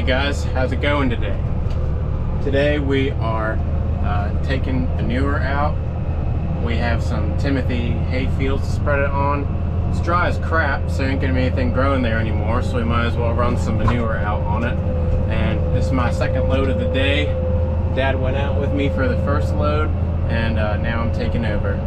guys, how's it going today? Today we are taking manure out. We have some Timothy hay fields to spread it on. It's dry as crap, so there ain't gonna be anything growing there anymore, so we might as well run some manure out on it. And this is my second load of the day. Dad went out with me for the first load, and now I'm taking over.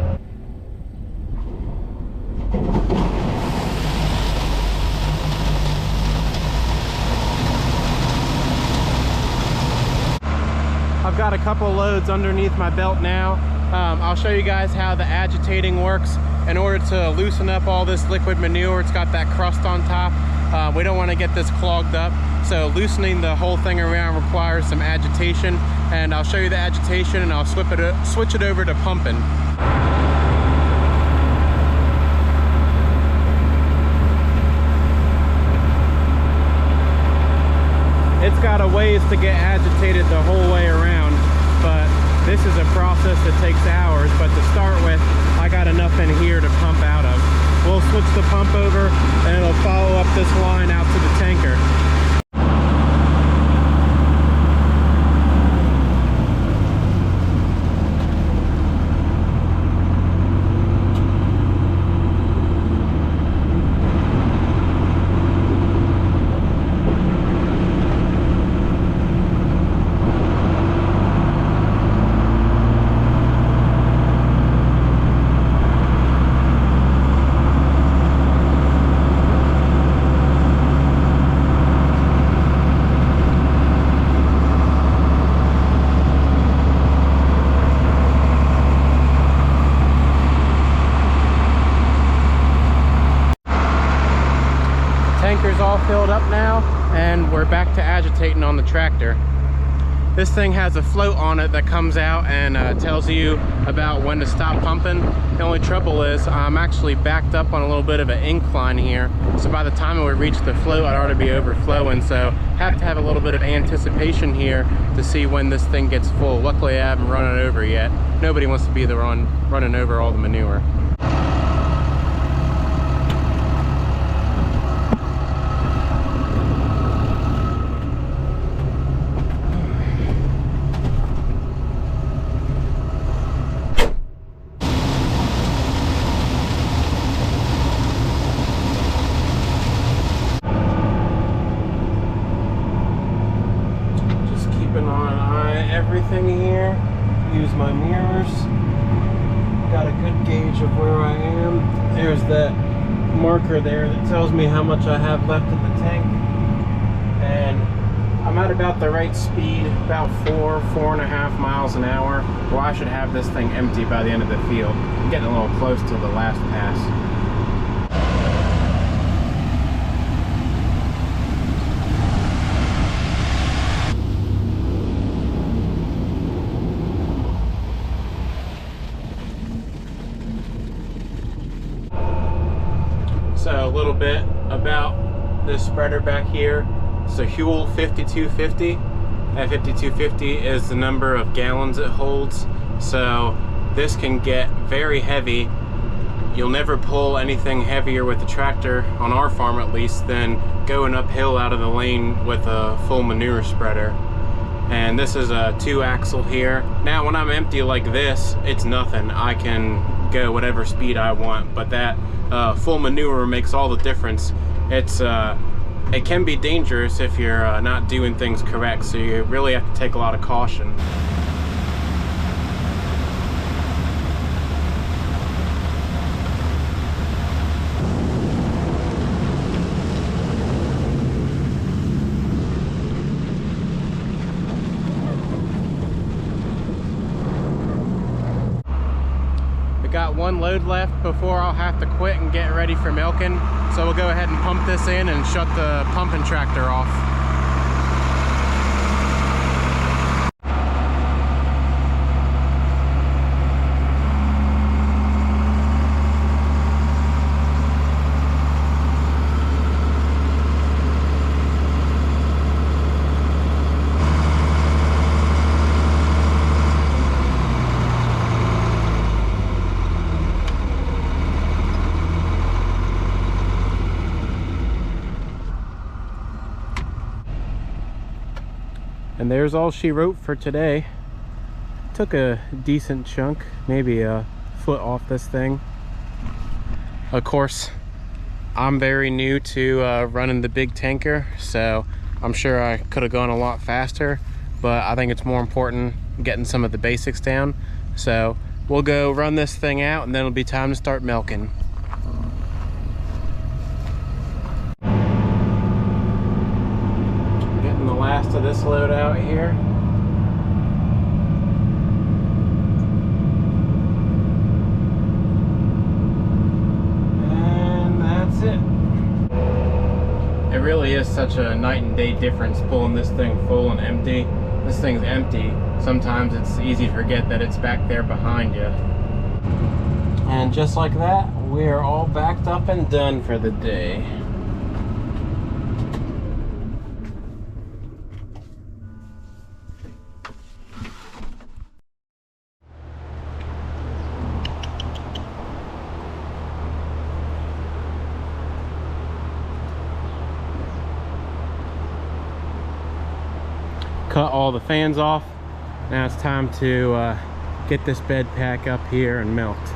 I've got a couple loads underneath my belt now. I'll show you guys how the agitating works. In order to loosen up all this liquid manure, it's got that crust on top. We don't want to get this clogged up, so loosening the whole thing around requires some agitation, and I'll show you the agitation and I'll switch it over to pumping. It's got a ways to get agitated the whole way around, but this is a process that takes hours. But to start with, I got enough in here to pump out of. We'll switch the pump over and it'll follow up this line out to the tanker. Tanker's all filled up now, and we're back to agitating on the tractor. This thing has a float on it that comes out and tells you about when to stop pumping. The only trouble is I'm actually backed up on a little bit of an incline here, so by the time we reach the float I'd already be overflowing, so have to have a little bit of anticipation here to see when this thing gets full. Luckily I haven't run it over yet. Nobody wants to be the running over all the manure. Everything here, use my mirrors, got a good gauge of where I am. There's that marker there that tells me how much I have left in the tank, and I'm at about the right speed, about 4.5 miles an hour. Well, I should have this thing empty by the end of the field. I'm getting a little close to the last pass. So a little bit about this spreader back here. It's a Huel 5250. That 5250 is the number of gallons it holds. So this can get very heavy. You'll never pull anything heavier with the tractor, on our farm at least, than going uphill out of the lane with a full manure spreader. And this is a 2-axle here. Now when I'm empty like this, it's nothing. I can go whatever speed I want, but that full manure makes all the difference. It can be dangerous if you're not doing things correct, so you really have to take a lot of caution. Got one load left before I'll have to quit and get ready for milking, so we'll go ahead and pump this in and shut the pumping tractor off. And there's all she wrote for today. Took a decent chunk, maybe a foot off this thing. Of course, I'm very new to running the big tanker, so I'm sure I could have gone a lot faster, but I think it's more important getting some of the basics down. So we'll go run this thing out and then it'll be time to start milking. Getting the last of this load out here. And that's it. It really is such a night and day difference pulling this thing full and empty. This thing's empty. Sometimes it's easy to forget that it's back there behind you. And just like that, we are all backed up and done for the day. Cut all the fans off. Now it's time to get this bed pack up here and milked.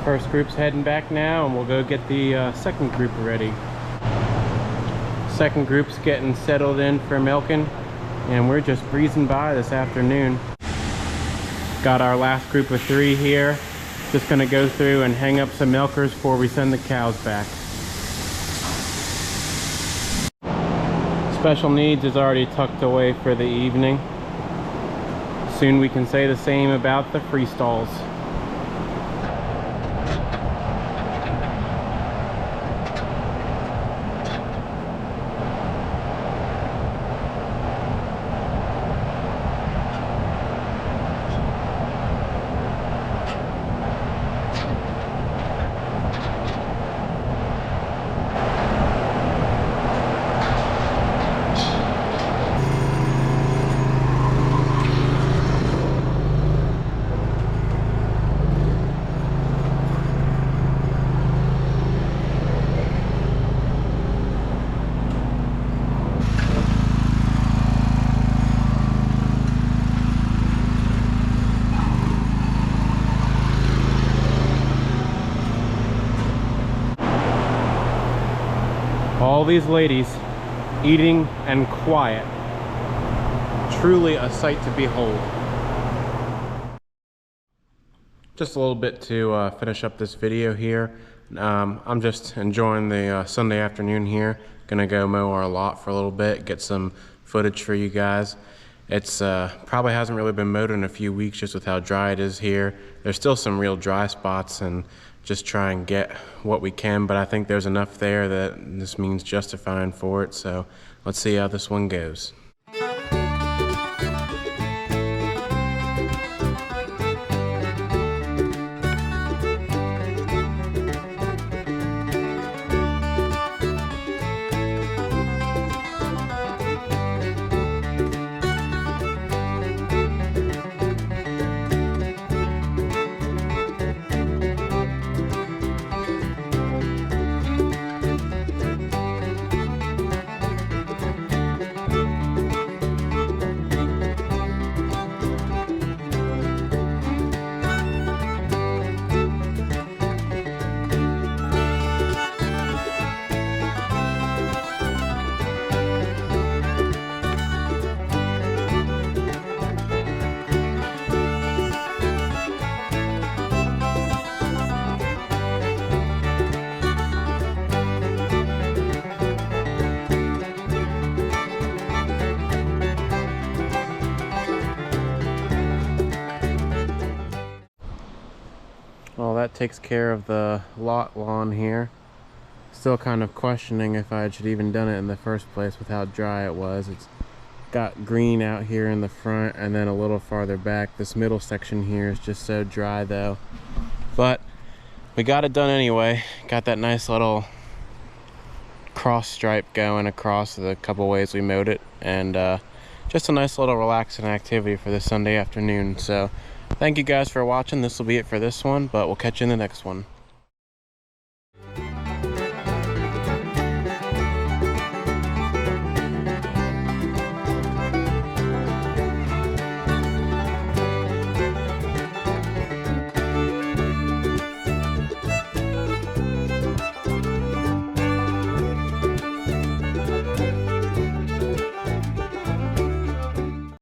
First group's heading back now, and we'll go get the second group ready. Second group's getting settled in for milking, and we're just breezing by this afternoon. Got our last group of 3 here. Just gonna go through and hang up some milkers before we send the cows back. Special needs is already tucked away for the evening. Soon we can say the same about the freestalls. All these ladies eating and quiet. Truly a sight to behold. Just a little bit to finish up this video here. I'm just enjoying the Sunday afternoon here. Gonna go mow our lot for a little bit, get some footage for you guys. It's probably hasn't really been mowed in a few weeks just with how dry it is here. There's still some real dry spots, and just try and get what we can, but I think there's enough there that this means justifying for it. So let's see how this one goes. takes care of the lot lawn here. Still kind of questioning if I should even done it in the first place with how dry it was. It's got green out here in the front, and then a little farther back. This middle section here is just so dry though. But we got it done anyway. Got that nice little cross stripe going across the couple ways we mowed it, and just a nice little relaxing activity for this Sunday afternoon. So thank you guys for watching. This will be it for this one, but we'll catch you in the next one.